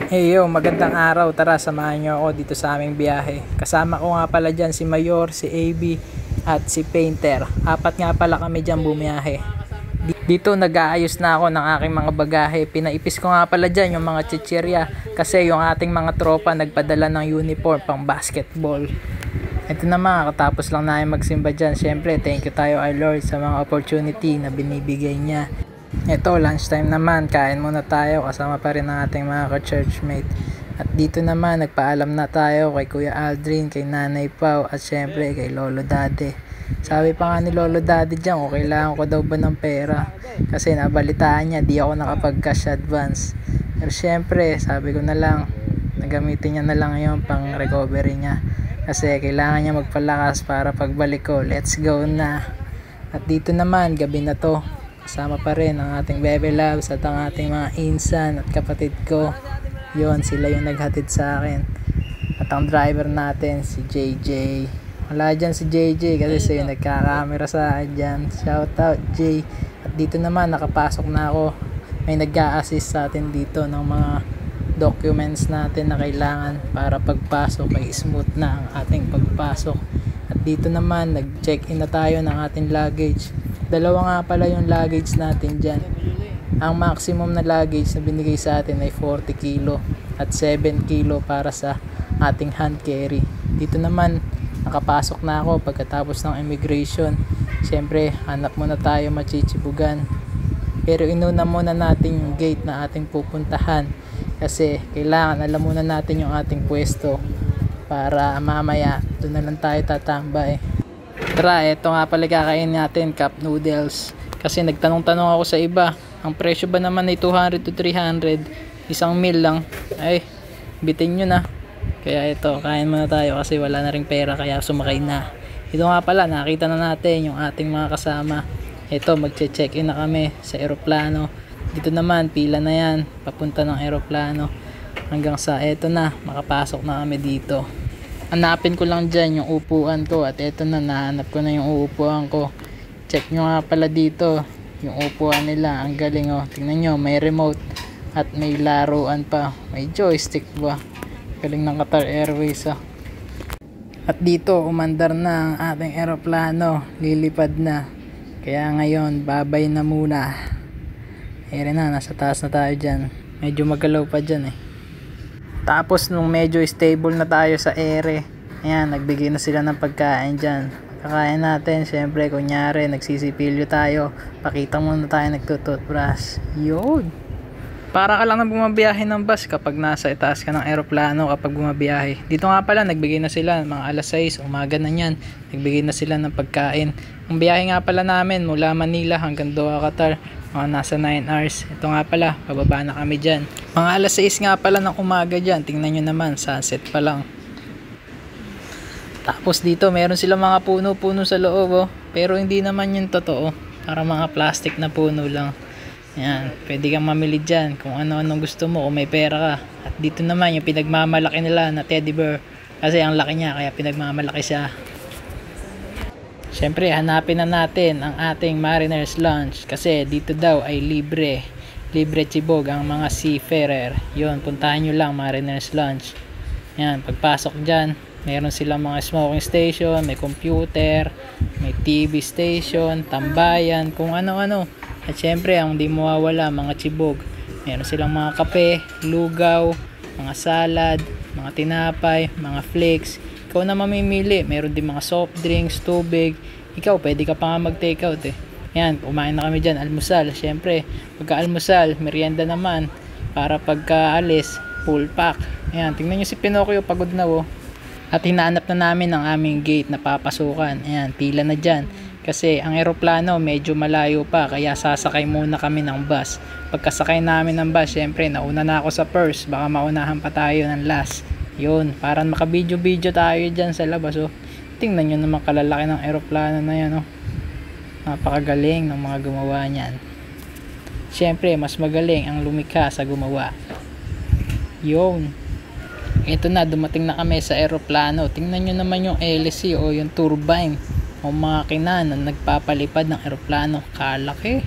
Hey yo, magandang araw. Tara, samahan niyo ako dito sa aming biyahe. Kasama ko nga pala dyan si Mayor, si AB at si Painter. Apat nga pala kami dyan bumiyahe. Dito nag-aayos na ako ng aking mga bagahe. Pinaipis ko nga pala dyan yung mga chichirya kasi yung ating mga tropa nagpadala ng uniform pang basketball. Ito naman, katapos lang namin magsimba dyan. Siyempre, thank you tayo our Lord sa mga opportunity na binibigay niya. Ito, lunchtime naman, kain muna tayo kasama pa rin ang ating mga ka-churchmate. At dito naman, nagpaalam na tayo kay Kuya Aldrin, kay Nanay Pau, at syempre kay Lolo Daddy. Sabi pa nga ni Lolo Daddy dyan kung kailangan ko daw ba ng pera. Kasi nabalitaan niya, di ako nakapag-cash advance. Pero syempre, sabi ko na lang, nagamitin niya na lang yung pang recovery niya. Kasi kailangan niya magpalakas para pagbalik ko, let's go na. At dito naman, gabi na to. Kasama pa rin ang ating Bebe Loves at ang ating mga insan at kapatid ko. Yon, sila yung naghatid sa akin. At ang driver natin, si JJ. Wala dyan si JJ kasi siya yung nagkakamera sa akin dyan. Shout out Jay. At dito naman, nakapasok na ako. May nag-a-assist sa atin dito ng mga documents natin na kailangan para pagpasok ay smooth na ang ating pagpasok. At dito naman, nag-check-in na tayo ng ating luggage. Dalawa nga pala yung luggage natin dyan. Ang maximum na luggage na binigay sa atin ay 40 kilo at 7 kilo para sa ating hand carry. Dito naman, nakapasok na ako pagkatapos ng immigration. Siyempre, hanap muna tayo machichibugan. Pero inuna muna natin yung gate na ating pupuntahan kasi kailangan alam muna natin yung ating pwesto para mamaya doon na lang tayo tatambay. Tara, eto nga pala kakain natin, cup noodles. Kasi nagtanong-tanong ako sa iba, ang presyo ba naman ay 200 to 300, isang meal lang. Ay, bitin nyo na. Kaya ito, kain muna tayo kasi wala na ring pera kaya sumakay na. Ito nga pala, nakita na natin yung ating mga kasama. Ito, magche-check-in na kami sa eroplano. Dito naman, pila na yan, papunta ng eroplano. Hanggang sa eto na, makapasok na kami dito. Hanapin ko lang dyan yung upuan ko at eto na, nahanap ko na yung upuan ko. Check nyo nga pala dito yung upuan nila, ang galing oh. Tingnan nyo, may remote at may laruan pa, may joystick ba, galing ng Qatar Airways oh. At dito umandar na ang ating eroplano, lilipad na, kaya ngayon babay na muna. Ayan na, nasa taas na tayo dyan, medyo magalaw pa dyan eh. Tapos nung medyo stable na tayo sa ere, ayan, nagbigay na sila ng pagkain dyan. Kakain natin, syempre, kunyari, nagsisipilyo tayo. Pakita muna tayo nagtututbrush. Yun. Para ka lang na bumabiyahe ng bus kapag nasa itaas ka ng aeroplano kapag bumabiyahe. Dito nga pala, nagbigay na sila, mga alas 6, umaga na yan. Nagbigay na sila ng pagkain. Ang biyahe nga pala namin, mula Manila hanggang Doha, Qatar, mga nasa 9 hours. Ito nga pala, pababa na kami dyan. Mga alas 6 nga pala ng umaga dyan. Tingnan nyo naman, sunset pa lang. Tapos dito, meron silang mga puno-puno sa loob oh. Pero hindi naman yun totoo. Para mga plastic na puno lang. Yan, pwede kang mamili dyan kung ano-anong gusto mo kung may pera ka. At dito naman yung pinagmamalaki nila na teddy bear. Kasi ang laki niya, kaya pinagmamalaki siya. Siyempre, hanapin na natin ang ating Mariner's Lunch kasi dito daw ay libre chibog ang mga seafarer. Yun, puntahan nyo lang Mariner's Lunch. Yan, pagpasok dyan, meron silang mga smoking station, may computer, may TV station, tambayan, kung ano-ano. At syempre, ang di mawawala, mga chibog. Meron silang mga kape, lugaw, mga salad, mga tinapay, mga flakes. Ikaw na mamimili, meron din mga soft drinks, tubig. Ikaw, pwede ka pa nga mag-take out eh. Yan, kumain na kami dyan, almusal. Siyempre, pagka-almusal, merienda naman. Para pagka-alis, full pack. Yan, tingnan nyo si Pinocchio, pagod na oh. At hinahanap na namin ang aming gate na papasukan. Ayan, pila na dyan. Kasi ang eroplano medyo malayo pa, kaya sasakay muna kami ng bus. Pagkasakay namin ng bus, syempre, nauna na ako sa first. Baka maunahan pa tayo ng last. Yun, parang makabidyo-bidyo tayo dyan sa labas oh. Tingnan nyo naman kalalaki ng eroplano na yan oh. Napakagaling ng mga gumawa niyan. Syempre, mas magaling ang lumikha sa gumawa. Yun. Ito na, dumating na kami sa eroplano. Tingnan nyo naman yung LC o yung turbine o makina na nagpapalipad ng eroplano. Kalaki.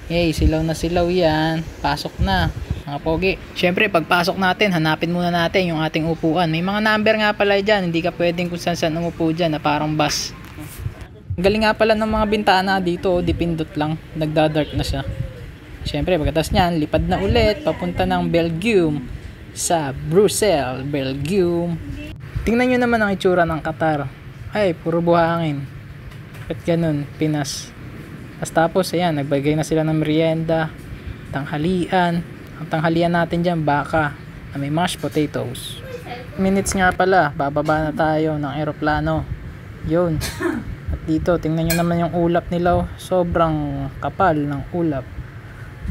Hey, silaw na silaw yan. Pasok na. mga pogi. Syempre pagpasok natin, hanapin muna natin yung ating upuan. May mga number nga pala dyan, hindi ka pwedeng kung saan saan umupo dyan na parang bus. Galing nga pala ng mga bintana dito, dipindot lang, nagdadark na siya. Syempre pagkatapos nyan, lipad na ulit papunta ng Belgium sa Brussels, Belgium. Tingnan nyo naman ang itsura ng Qatar. Ay, puro buhangin. At ganun, Pinas. Tapos ayan, nagbagay na sila ng merienda, tanghalian. Ang tanghalian natin dyan, baka na may mashed potatoes. Minutes nga pala, bababa na tayo ng eroplano. Yun. At dito, tingnan nyo naman yung ulap nila. Sobrang kapal ng ulap.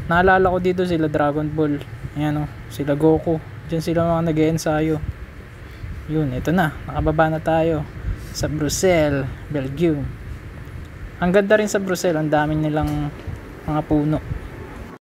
Naalala ko dito sila Dragon Ball. Ayan o, sila Goku. Diyan sila mga nag-e-ensayo. Yun, ito na. Nakababa na tayo sa Brussels, Belgium. Ang ganda rin sa Brussels, ang daming nilang mga puno.